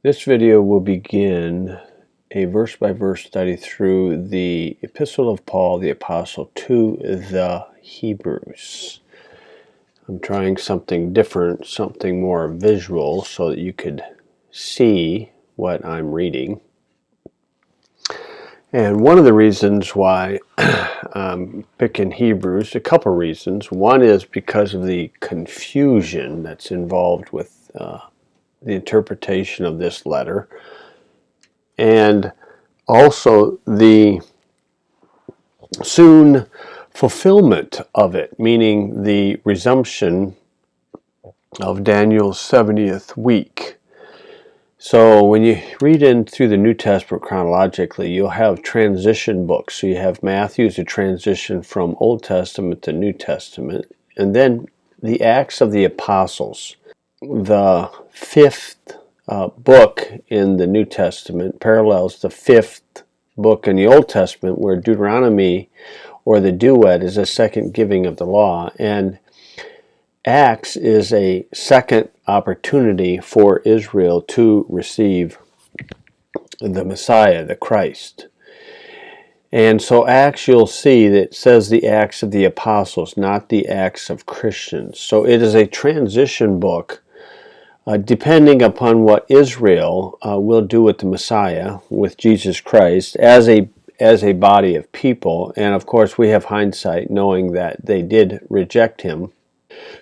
This video will begin a verse-by-verse study through the Epistle of Paul the Apostle to the Hebrews. I'm trying something different, something more visual, so that you could see what I'm reading. And one of the reasons why I'm picking Hebrews, a couple reasons. One is because of the confusion that's involved with the interpretation of this letter, and also the soon fulfillment of it, meaning the resumption of Daniel's 70th week. So when you read in through the New Testament chronologically, you'll have transition books. So you have Matthew's a transition from Old Testament to New Testament, and then the Acts of the Apostles. The fifth book in the New Testament parallels the fifth book in the Old Testament, where Deuteronomy, or the duet, is a second giving of the law, and Acts is a second opportunity for Israel to receive the Messiah, the Christ. And so Acts, you'll see that it says the Acts of the Apostles, not the Acts of Christians. So it is a transition book, depending upon what Israel will do with the Messiah, with Jesus Christ, as a body of people. And of course, we have hindsight knowing that they did reject him.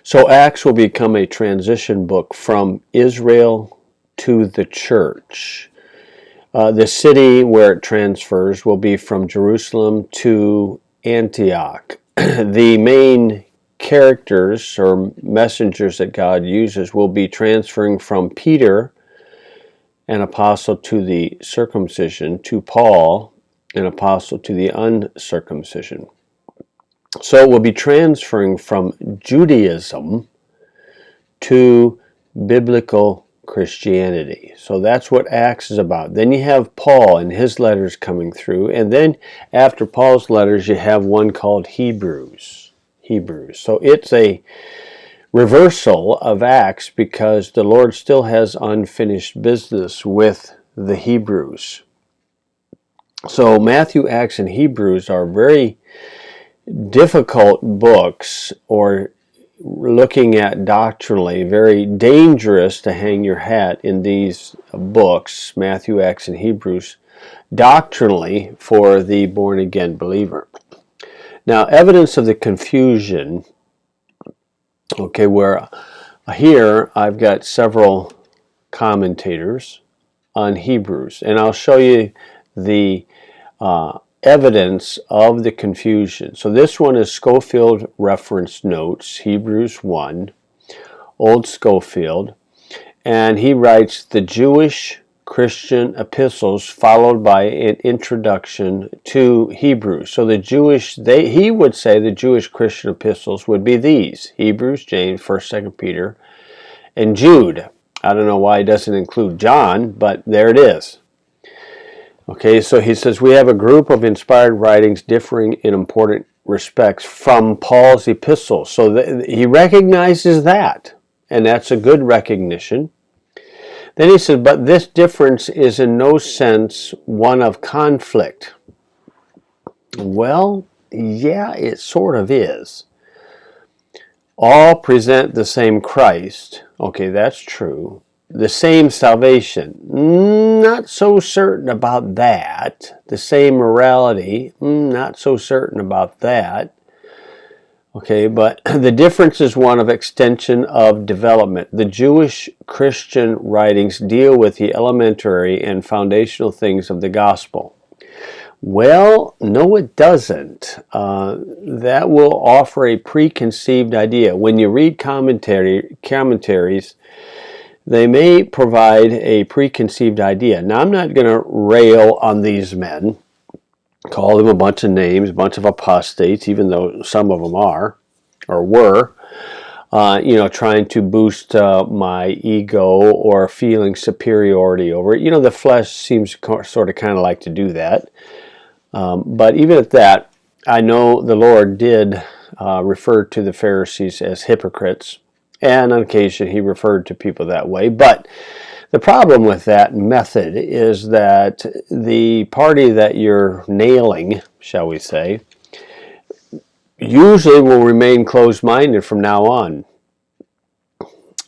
So Acts will become a transition book from Israel to the church. The city where it transfers will be from Jerusalem to Antioch. The main characters or messengers that God uses will be transferring from Peter, an apostle to the circumcision, to Paul, an apostle to the uncircumcision. So it will be transferring from Judaism to biblical Christianity. So that's what Acts is about. Then you have Paul and his letters coming through, and then after Paul's letters you have one called Hebrews. So it's a reversal of Acts because the Lord still has unfinished business with the Hebrews. So Matthew, Acts, and Hebrews are very difficult books, or looking at doctrinally, very dangerous to hang your hat in these books, Matthew, Acts, and Hebrews, doctrinally for the born-again believer. Now, evidence of the confusion, okay, where here I've got several commentators on Hebrews, and I'll show you the evidence of the confusion. So this one is Scofield Reference Notes, Hebrews 1, Old Scofield, and he writes the Jewish Christian epistles followed by an introduction to Hebrews. So the he would say the Jewish Christian epistles would be these: Hebrews, James, 1st, 2nd Peter, and Jude. I don't know why he doesn't include John, but there it is. Okay, so he says we have a group of inspired writings differing in important respects from Paul's epistles. So he recognizes that, and that's a good recognition. Then he says, but this difference is in no sense one of conflict. Well, yeah, it sort of is. All present the same Christ. Okay, that's true. The same salvation. Not so certain about that. The same morality. Not so certain about that. Okay, but the difference is one of extension of development. The Jewish Christian writings deal with the elementary and foundational things of the gospel. Well, no, it doesn't. That will offer a preconceived idea. When you read commentaries, they may provide a preconceived idea. Now, I'm not going to rail on these men, call them a bunch of names, a bunch of apostates, even though some of them are, or were, trying to boost my ego or feeling superiority over it. The flesh seems sort of kind of like to do that. But even at that, I know the Lord did refer to the Pharisees as hypocrites, and on occasion he referred to people that way. But The problem with that method is that the party that you're nailing, shall we say, usually will remain closed-minded from now on.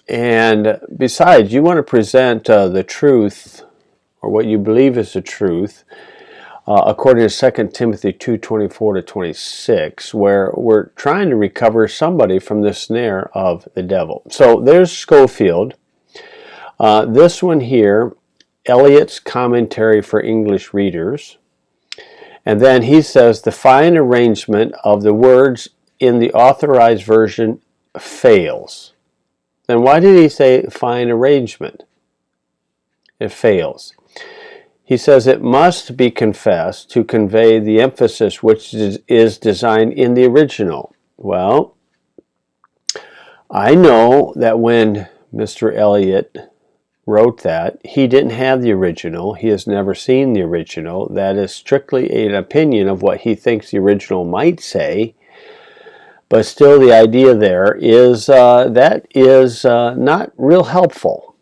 And besides, you want to present the truth, or what you believe is the truth, according to 2 Timothy 2:24-26, where we're trying to recover somebody from the snare of the devil. So there's Schofield. This one here, Eliot's Commentary for English Readers. And then he says the fine arrangement of the words in the Authorized Version fails. Then why did he say fine arrangement? It fails. He says it must be confessed to convey the emphasis which is designed in the original. Well, I know that when Mr. Eliot wrote that, he didn't have the original. He has never seen the original. That is strictly an opinion of what he thinks the original might say. But still, the idea there is that is not real helpful.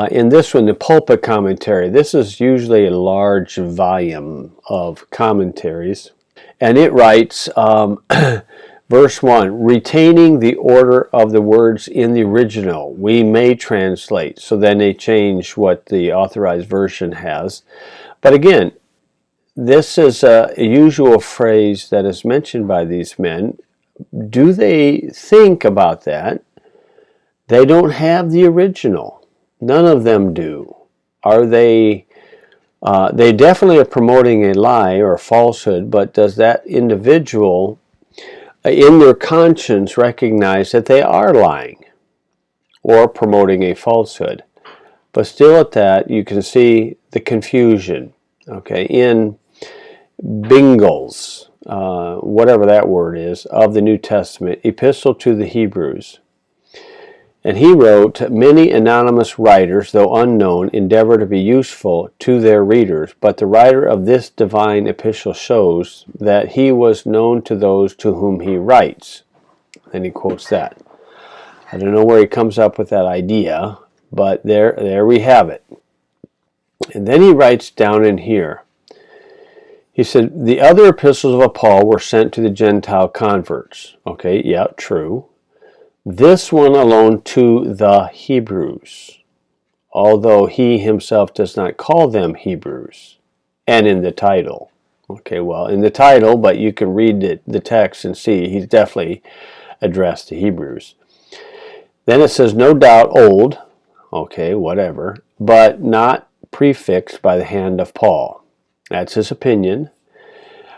In this one, the pulpit commentary, this is usually a large volume of commentaries. And it writes, verse 1, retaining the order of the words in the original, we may translate. So then they change what the Authorized Version has. But again, this is a usual phrase that is mentioned by these men. Do they think about that? They don't have the original. None of them do. Are they definitely are promoting a lie or a falsehood, but does that individual in their conscience recognize that they are lying or promoting a falsehood? But still at that, you can see the confusion, okay, in Bingle's, whatever that word is, of the New Testament, Epistle to the Hebrews. And he wrote, many anonymous writers, though unknown, endeavor to be useful to their readers, but the writer of this divine epistle shows that he was known to those to whom he writes. And he quotes that. I don't know where he comes up with that idea, but there we have it. And then he writes down in here, he said, the other epistles of Paul were sent to the Gentile converts. Okay, yeah, true. This one alone to the Hebrews, although he himself does not call them Hebrews, and in the title. Okay, well, in the title, but you can read the text and see he's definitely addressed to Hebrews. Then it says, no doubt old, okay, whatever, but not prefixed by the hand of Paul. That's his opinion.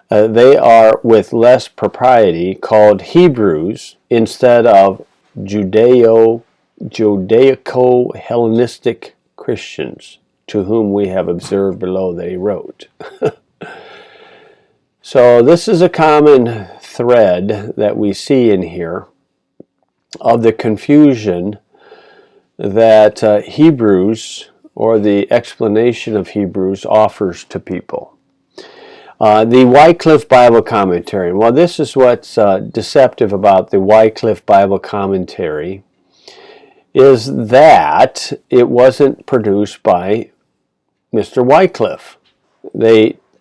They are with less propriety called Hebrews instead of Judaico-Hellenistic Christians, to whom we have observed below that he wrote. So this is a common thread that we see in here of the confusion that Hebrews, or the explanation of Hebrews, offers to people. The Wycliffe Bible Commentary. Well, this is what's deceptive about the Wycliffe Bible Commentary, is that it wasn't produced by Mr. Wycliffe.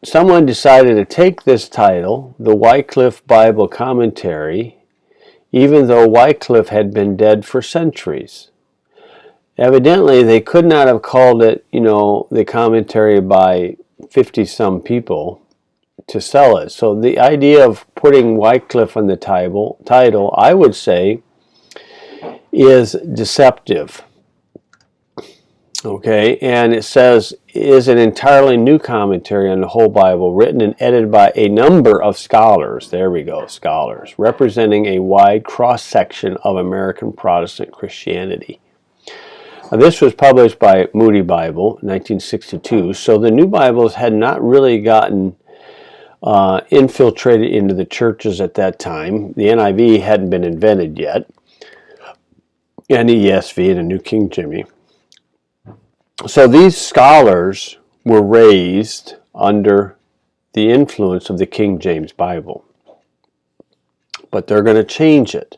Someone decided to take this title, the Wycliffe Bible Commentary, even though Wycliffe had been dead for centuries. Evidently, they could not have called it, the commentary by 50-some people to sell it. So the idea of putting Wycliffe on the title, I would say, is deceptive. Okay, and it says, is an entirely new commentary on the whole Bible, written and edited by a number of scholars, there we go, scholars, representing a wide cross-section of American Protestant Christianity. Now, this was published by Moody Bible in 1962, so the new Bibles had not really gotten infiltrated into the churches at that time. The NIV hadn't been invented yet, and the ESV and the New King James. So these scholars were raised under the influence of the King James Bible. But they're going to change it.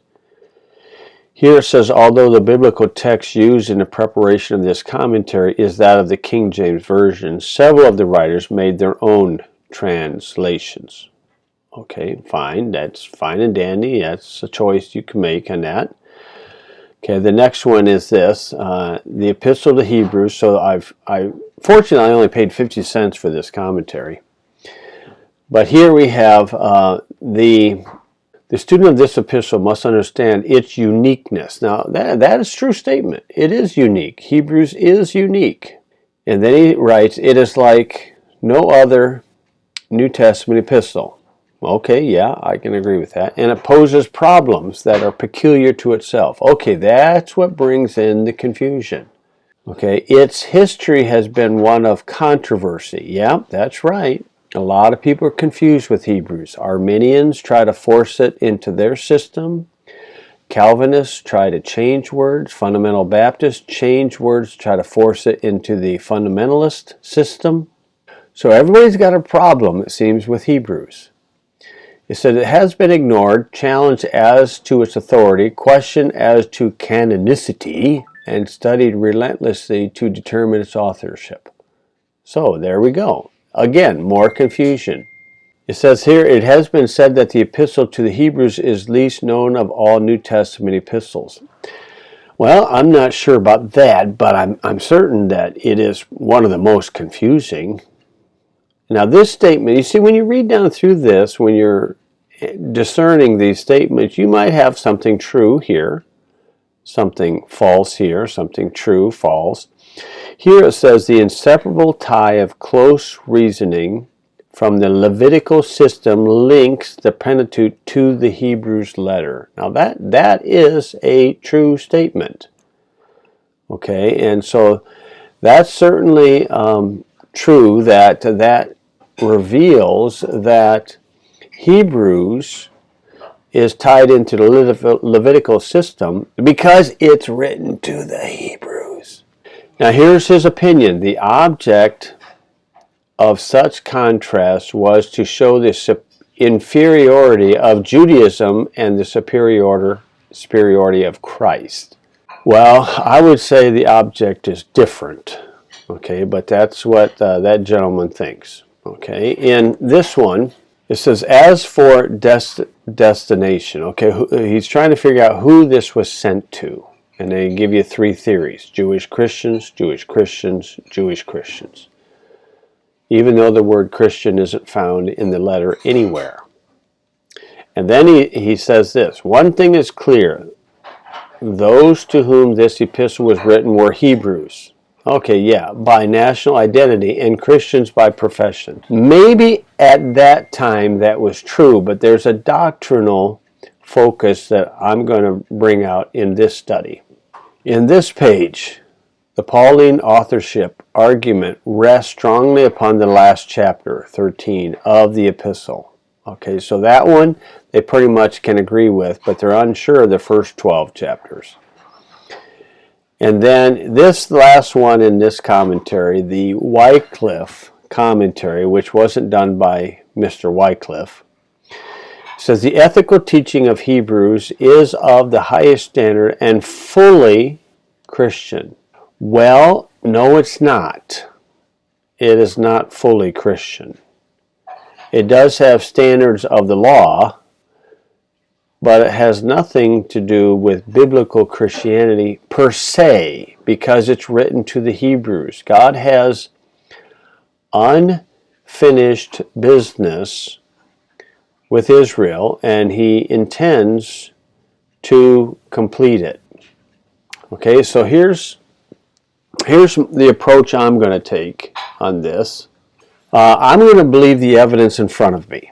Here it says, although the biblical text used in the preparation of this commentary is that of the King James Version, several of the writers made their own translations. Okay, fine. That's fine and dandy. That's a choice you can make on that. Okay, the next one is this, the Epistle to Hebrews. So fortunately, I only paid 50 cents for this commentary. But here we have the student of this epistle must understand its uniqueness. Now, that is a true statement. It is unique. Hebrews is unique. And then he writes, it is like no other New Testament epistle. Okay, yeah, I can agree with that. And it poses problems that are peculiar to itself. Okay, that's what brings in the confusion. Okay, its history has been one of controversy. Yeah, that's right. A lot of people are confused with Hebrews. Arminians try to force it into their system. Calvinists try to change words. Fundamental Baptists change words, try to force it into the fundamentalist system. So everybody's got a problem, it seems, with Hebrews. It said it has been ignored, challenged as to its authority, questioned as to canonicity, and studied relentlessly to determine its authorship. So there we go. Again, more confusion. It says here, it has been said that the epistle to the Hebrews is least known of all New Testament epistles. Well, I'm not sure about that, but I'm certain that it is one of the most confusing. Now this statement, you see, when you read down through this, when you're discerning these statements, you might have something true here, something false here, something true, false. Here it says the inseparable tie of close reasoning from the Levitical system links the Pentateuch to the Hebrews letter. Now that is a true statement. Okay, and so that's certainly true, that reveals that Hebrews is tied into the Levitical system because it's written to the Hebrews. Now here's his opinion. The object of such contrast was to show the inferiority of Judaism and the superiority of Christ. Well, I would say the object is different. Okay, but that's what that gentleman thinks. Okay, in this one, it says, as for destination, okay, he's trying to figure out who this was sent to. And they give you three theories: Jewish Christians, Jewish Christians, Jewish Christians. Even though the word Christian isn't found in the letter anywhere. And then he says this, one thing is clear, those to whom this epistle was written were Hebrews. Okay, yeah, by national identity, and Christians by profession. Maybe at that time that was true, but there's a doctrinal focus that I'm going to bring out in this study. In this page, the Pauline authorship argument rests strongly upon the last chapter, 13, of the epistle. Okay, so that one they pretty much can agree with, but they're unsure of the first 12 chapters. And then this last one in this commentary, the Wycliffe commentary, which wasn't done by Mr. Wycliffe, says the ethical teaching of Hebrews is of the highest standard and fully Christian. Well, no, it's not. It is not fully Christian. It does have standards of the law, but it has nothing to do with biblical Christianity per se, because it's written to the Hebrews. God has unfinished business with Israel, and he intends to complete it. Okay, so here's the approach I'm going to take on this. I'm going to believe the evidence in front of me.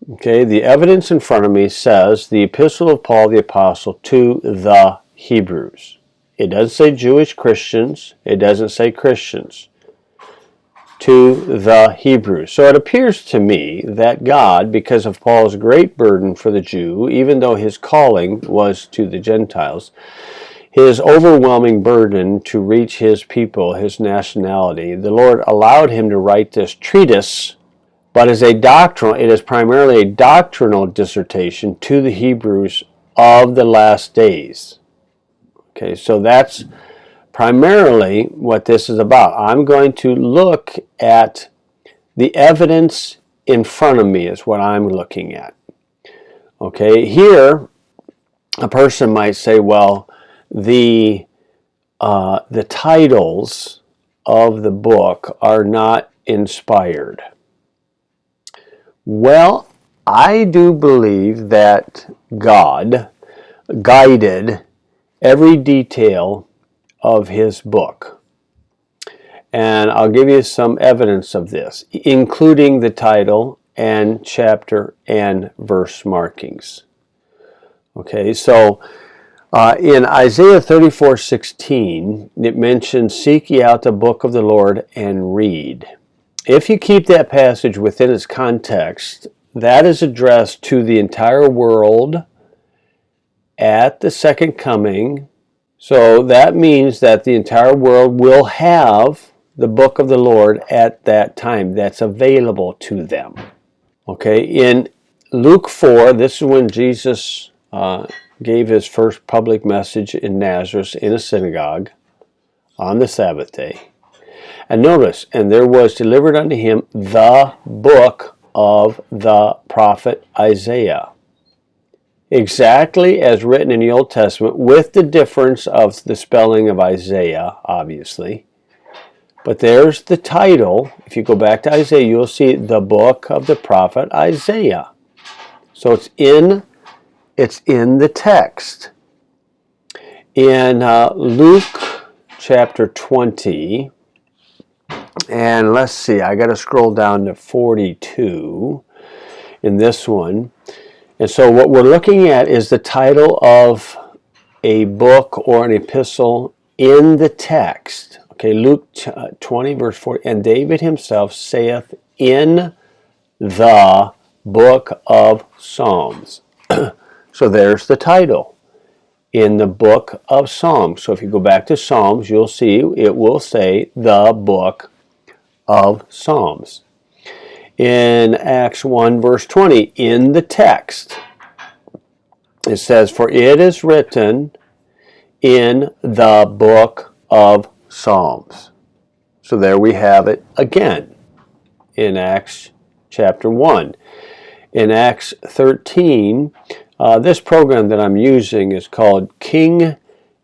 Okay, the evidence in front of me says the Epistle of Paul the Apostle to the Hebrews. It doesn't say Jewish Christians. It doesn't say Christians. To the Hebrews. So it appears to me that God, because of Paul's great burden for the Jew, even though his calling was to the Gentiles, his overwhelming burden to reach his people, his nationality, the Lord allowed him to write this treatise, but as a doctrinal, it is primarily a doctrinal dissertation to the Hebrews of the last days. Okay, so that's primarily what this is about. I'm going to look at the evidence in front of me is what I'm looking at. Okay, here a person might say, well, the titles of the book are not inspired. Well, I do believe that God guided every detail of his book. And I'll give you some evidence of this, including the title and chapter and verse markings. Okay, so in Isaiah 34:16, it mentions, "Seek ye out the book of the Lord and read." If you keep that passage within its context, that is addressed to the entire world at the second coming. So that means that the entire world will have the book of the Lord at that time. That's available to them. Okay, in Luke 4, this is when Jesus gave his first public message in Nazareth in a synagogue on the Sabbath day. And notice, and there was delivered unto him the book of the prophet Isaiah. Exactly as written in the Old Testament, with the difference of the spelling of Isaiah, obviously. But there's the title. If you go back to Isaiah, you'll see the book of the prophet Isaiah. So it's in the text. In Luke chapter 20, and let's see, I got to scroll down to 42 in this one. And so what we're looking at is the title of a book or an epistle in the text. Okay, Luke 20, verse 40. "And David himself saith in the book of Psalms." So there's the title, in the book of Psalms. So if you go back to Psalms, you'll see it will say the book of Psalms. In Acts 1, verse 20, in the text, it says, "For it is written in the book of Psalms." So there we have it again in Acts chapter 1. In Acts 13, this program that I'm using is called King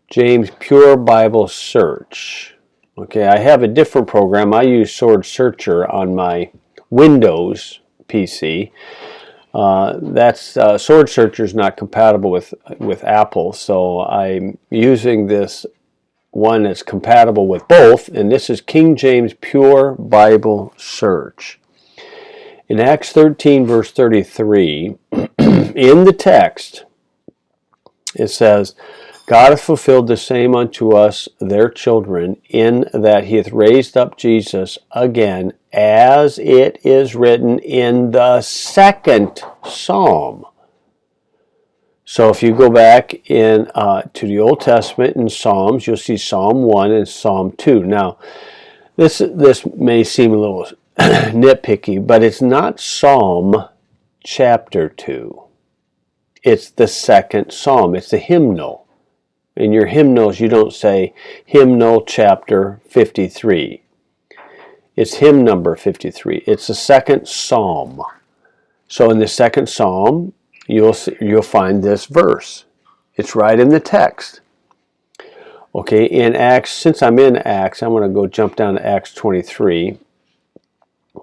James Pure Bible Search. Okay, I have a different program. I use Sword Searcher on my Windows PC. Sword Searcher is not compatible with Apple, so I'm using this one that's compatible with both, and this is King James Pure Bible Search. In Acts 13, verse 33, in the text, it says, "God hath fulfilled the same unto us, their children, in that he hath raised up Jesus again, as it is written in the second psalm." So if you go back to the Old Testament in Psalms, you'll see Psalm 1 and Psalm 2. Now, this may seem a little nitpicky, but it's not Psalm chapter 2. It's the second psalm. It's a hymnal. In your hymnals, you don't say hymnal chapter 53. It's hymn number 53. It's the second psalm. So in the second psalm, you'll find this verse. It's right in the text. Okay, in Acts, since I'm in Acts, I'm going to go jump down to Acts 23.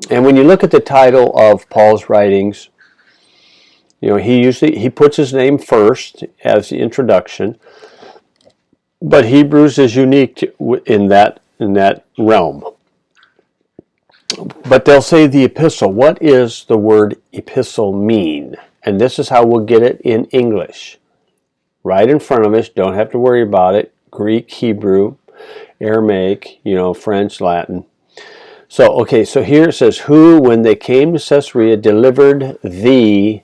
And when you look at the title of Paul's writings, he puts his name first as the introduction. But Hebrews is unique in that realm. But they'll say the epistle. What is the word epistle mean? And this is how we'll get it in English. Right in front of us. Don't have to worry about it. Greek, Hebrew, Aramaic, French, Latin. So here it says, "Who, when they came to Caesarea, delivered the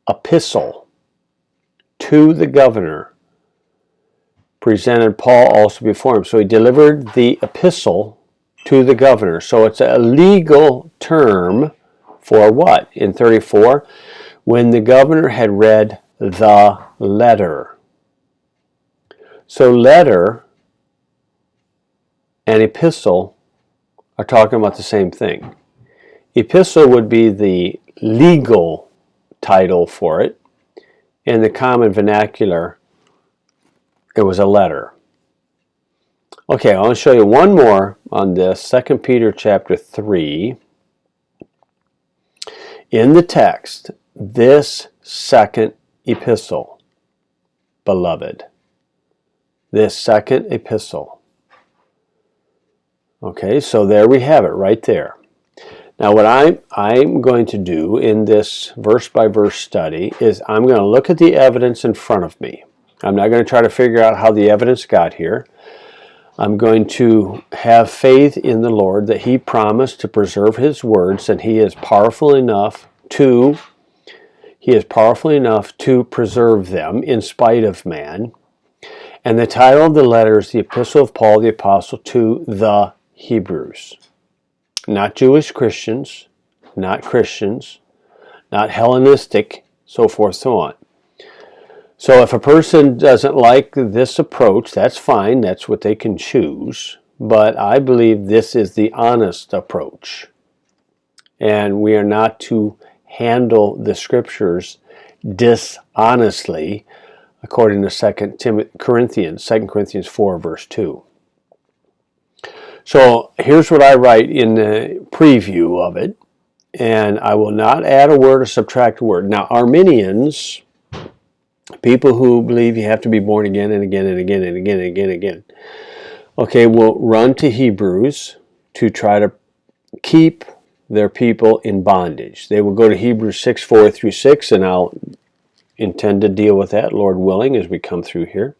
epistle to the governor, presented Paul also before him." So he delivered the epistle to the governor. So it's a legal term for what? In 34, when the governor had read the letter. So letter and epistle are talking about the same thing. Epistle would be the legal title for it. In the common vernacular, it was a letter. Okay, I want to show you one more on this. 2 Peter chapter 3. In the text, this second epistle, beloved. This second epistle. Okay, so there we have it right there. Now what I'm going to do in this verse-by-verse study is I'm going to look at the evidence in front of me. I'm not going to try to figure out how the evidence got here. I'm going to have faith in the Lord that He promised to preserve His words, and He is powerful enough to preserve them in spite of man. And the title of the letter is the Epistle of Paul the Apostle to the Hebrews. Not Jewish Christians, not Christians, not Hellenistic, so forth, so on. So if a person doesn't like this approach, that's fine. That's what they can choose. But I believe this is the honest approach. And we are not to handle the Scriptures dishonestly, according to 2 Corinthians 4, verse 2. So here's what I write in the preview of it. And I will not add a word or subtract a word. Now, Arminians, people who believe you have to be born again and again and again and again and again and again, okay, will run to Hebrews to try to keep their people in bondage. They will go to Hebrews 6, 4 through 6, and I'll intend to deal with that, Lord willing, as we come through here.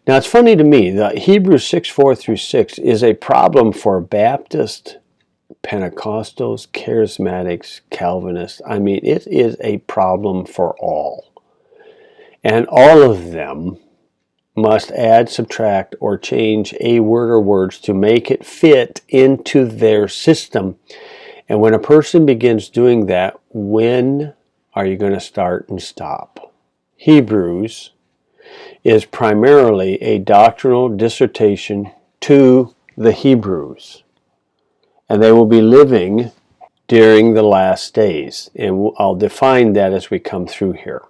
Now, it's funny to me that Hebrews 6, 4 through 6 is a problem for Baptist, Pentecostals, Charismatics, Calvinists. I mean, it is a problem for all. And all of them must add, subtract, or change a word or words to make it fit into their system. And when a person begins doing that, when are you going to start and stop? Hebrews is primarily a doctrinal dissertation to the Hebrews. And they will be living during the last days. And I'll define that as we come through here.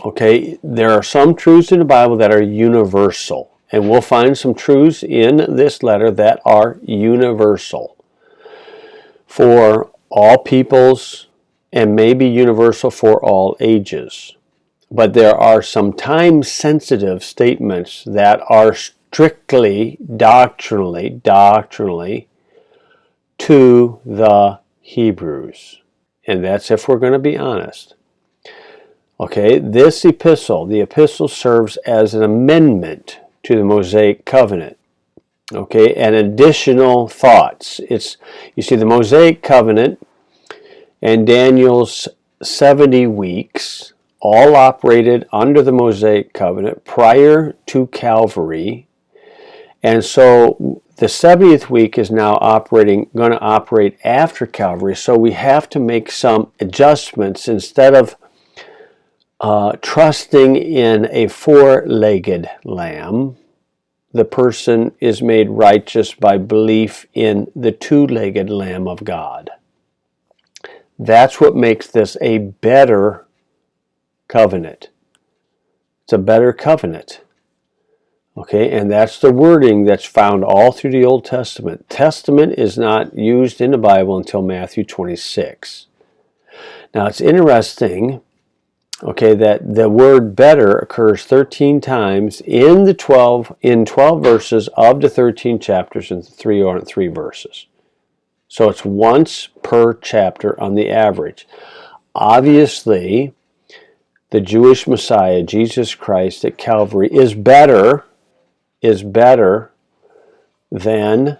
Okay, there are some truths in the Bible that are universal. And we'll find some truths in this letter that are universal for all peoples and maybe universal for all ages. But there are some time-sensitive statements that are strictly doctrinally to the Hebrews. And that's if we're going to be honest. Okay, this epistle, the epistle serves as an amendment to the Mosaic covenant. Okay, and additional thoughts. You see, the Mosaic covenant and Daniel's 70 weeks all operated under the Mosaic covenant prior to Calvary. And so the 70th week is now going to operate after Calvary. So we have to make some adjustments. Instead of trusting in a four-legged lamb, the person is made righteous by belief in the two-legged Lamb of God. That's what makes this a better covenant. It's a better covenant. Okay, and that's the wording that's found all through the Old Testament. Testament is not used in the Bible until Matthew 26. Now, it's interesting, okay, that the word better occurs 13 times in 12 verses of the 13 chapters in 3 verses. So it's once per chapter on the average. Obviously, the Jewish Messiah, Jesus Christ at Calvary, is better than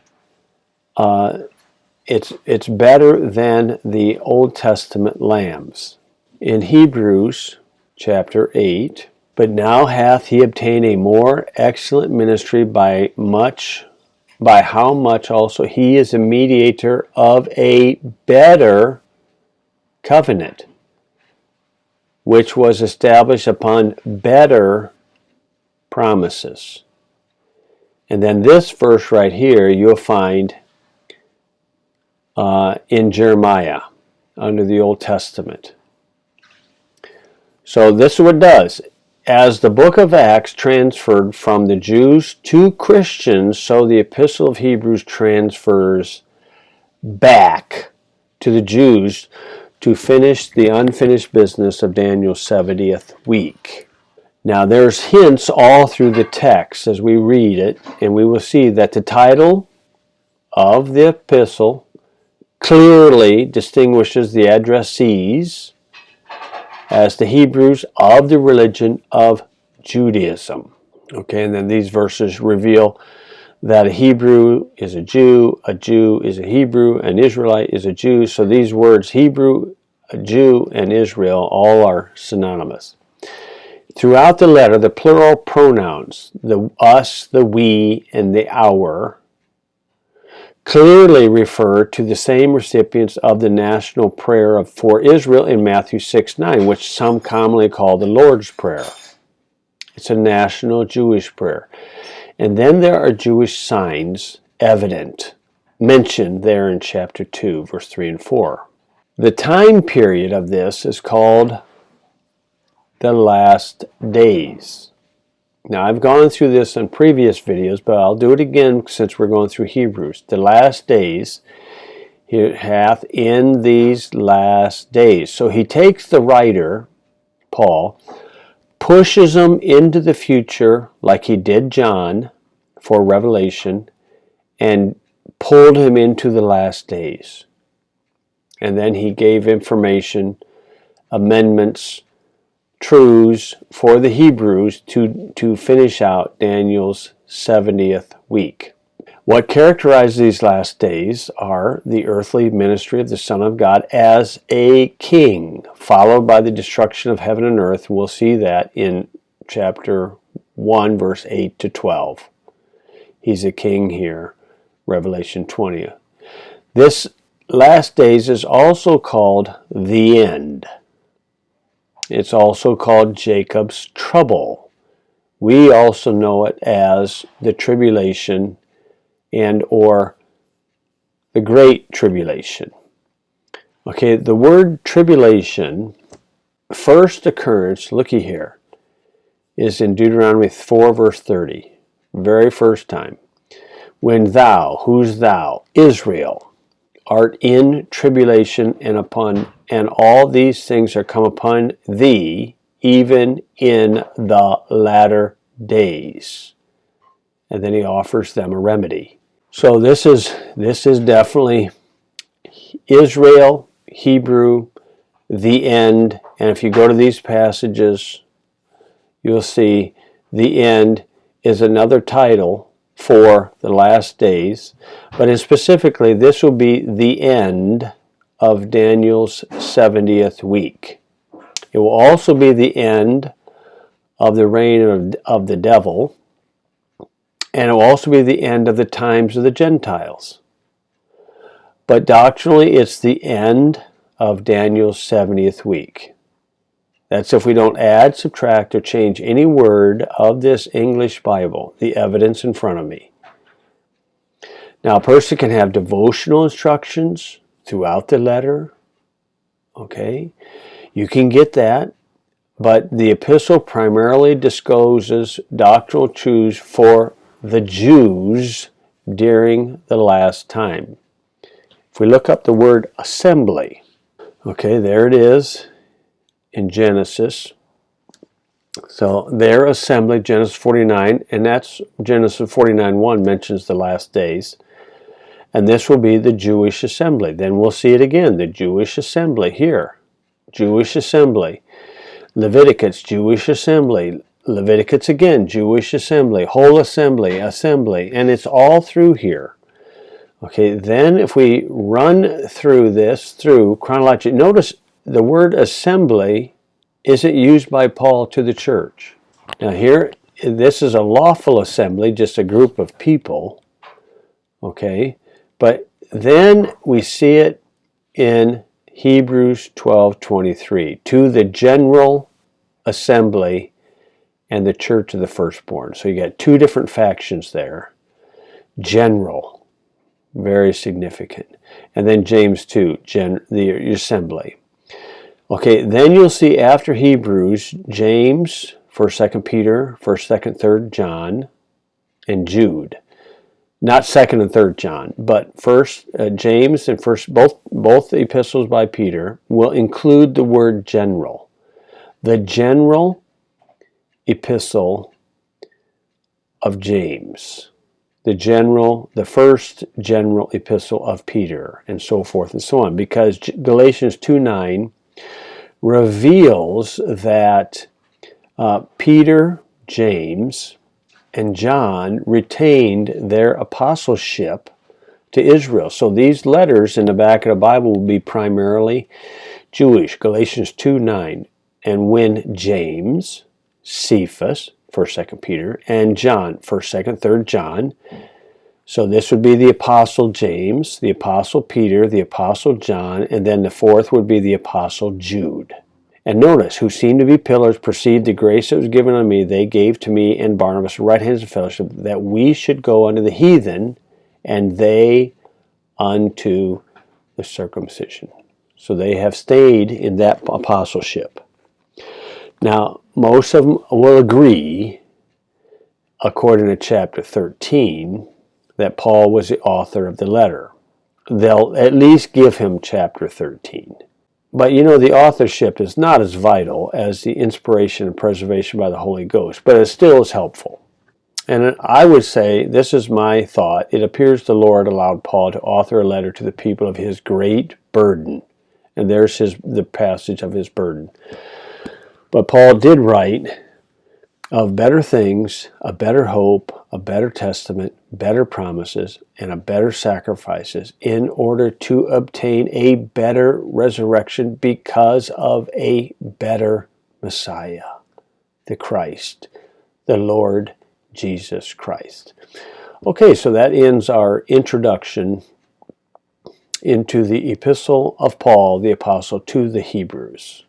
it's better than the Old Testament lambs. In Hebrews chapter 8, but now hath he obtained a more excellent ministry by how much also he is a mediator of a better covenant. which was established upon better promises. And then this verse right here you'll find in Jeremiah under the Old Testament. So this is what it does. As the book of Acts transferred from the Jews to Christians, so the Epistle of Hebrews transfers back to the Jews to finish the unfinished business of Daniel's 70th week. Now there's hints all through the text as we read it, and we will see that the title of the epistle clearly distinguishes the addressees as the Hebrews of the religion of Judaism. Okay, and then these verses reveal that a Hebrew is a Jew is a Hebrew, an Israelite is a Jew. So these words, Hebrew, a Jew, and Israel, all are synonymous. Throughout the letter, the plural pronouns, the us, the we, and the our, clearly refer to the same recipients of the national prayer for Israel in Matthew 6:9, which some commonly call the Lord's Prayer. It's a national Jewish prayer. And then there are Jewish signs evident, mentioned there in chapter 2, verse 3 and 4. The time period of this is called the last days. Now, I've gone through this in previous videos, but I'll do it again since we're going through Hebrews. The last days, he hath in these last days. So he takes the writer, Paul, pushes him into the future like he did John for Revelation, and pulled him into the last days. And then he gave information, amendments, truths for the Hebrews to finish out Daniel's 70th week. What characterizes these last days are the earthly ministry of the Son of God as a king, followed by the destruction of heaven and earth. We'll see that in chapter 1, verse 8 to 12. He's a king here, Revelation 20. This last days is also called the end. It's also called Jacob's trouble. We also know it as the tribulation and or the great tribulation. Okay, the word tribulation, first occurrence, looky here, is in Deuteronomy 4 verse 30. Very first time. When thou, who's thou? Israel, art in tribulation, and all these things are come upon thee, even in the latter days. And then he offers them a remedy. So this is definitely Israel, Hebrew, the end. And if you go to these passages, you'll see the end is another title for the last days. But specifically, this will be the end of Daniel's 70th week. It will also be the end of the reign of the devil. And it will also be the end of the times of the Gentiles. But doctrinally, it's the end of Daniel's 70th week. That's if we don't add, subtract, or change any word of this English Bible, the evidence in front of me. Now, a person can have devotional instructions throughout the letter. Okay? You can get that. But the epistle primarily discloses doctrinal truths for the Jews during the last time. If we look up the word assembly, okay, there it is in Genesis. So their assembly, Genesis 49, and that's Genesis 49:1 mentions the last days. And this will be the Jewish assembly. Then we'll see it again, the Jewish assembly here. Jewish assembly. Leviticus, Jewish assembly. Leviticus again, Jewish assembly, whole assembly, and it's all through here. Okay, then if we run through this, through chronology, notice the word assembly isn't used by Paul to the church. Now here, this is a lawful assembly, just a group of people, okay, but then we see it in Hebrews 12:23, to the general assembly and the church of the firstborn. So you got two different factions there. General, very significant. And then James 2, the assembly. Okay, then you'll see after Hebrews, James, 1st, 2nd Peter, 1st, 2nd, 3rd John, and Jude. Not 2nd and 3rd John, but first James and first both the epistles by Peter will include the word general. The general epistle of James, the first general epistle of Peter, and so forth and so on, because Galatians 2:9 reveals that Peter, James, and John retained their apostleship to Israel. So these letters in the back of the Bible will be primarily Jewish, Galatians 2:9. And when James, Cephas, 1st, 2nd Peter, and John, 1st, 2nd, 3rd John, so this would be the Apostle James, the Apostle Peter, the Apostle John, and then the fourth would be the Apostle Jude. And notice, who seemed to be pillars, perceived the grace that was given on me, they gave to me and Barnabas right hands of fellowship, that we should go unto the heathen, and they unto the circumcision. So they have stayed in that apostleship. Now, most of them will agree, according to chapter 13, that Paul was the author of the letter. They'll at least give him chapter 13. But you know, the authorship is not as vital as the inspiration and preservation by the Holy Ghost, but it still is helpful. And I would say, this is my thought, it appears the Lord allowed Paul to author a letter to the people of his great burden. And there's the passage of his burden. But Paul did write of better things, a better hope, a better testament, better promises, and a better sacrifices, in order to obtain a better resurrection because of a better Messiah, the Christ, the Lord Jesus Christ. Okay, so that ends our introduction into the Epistle of Paul, the Apostle, to the Hebrews.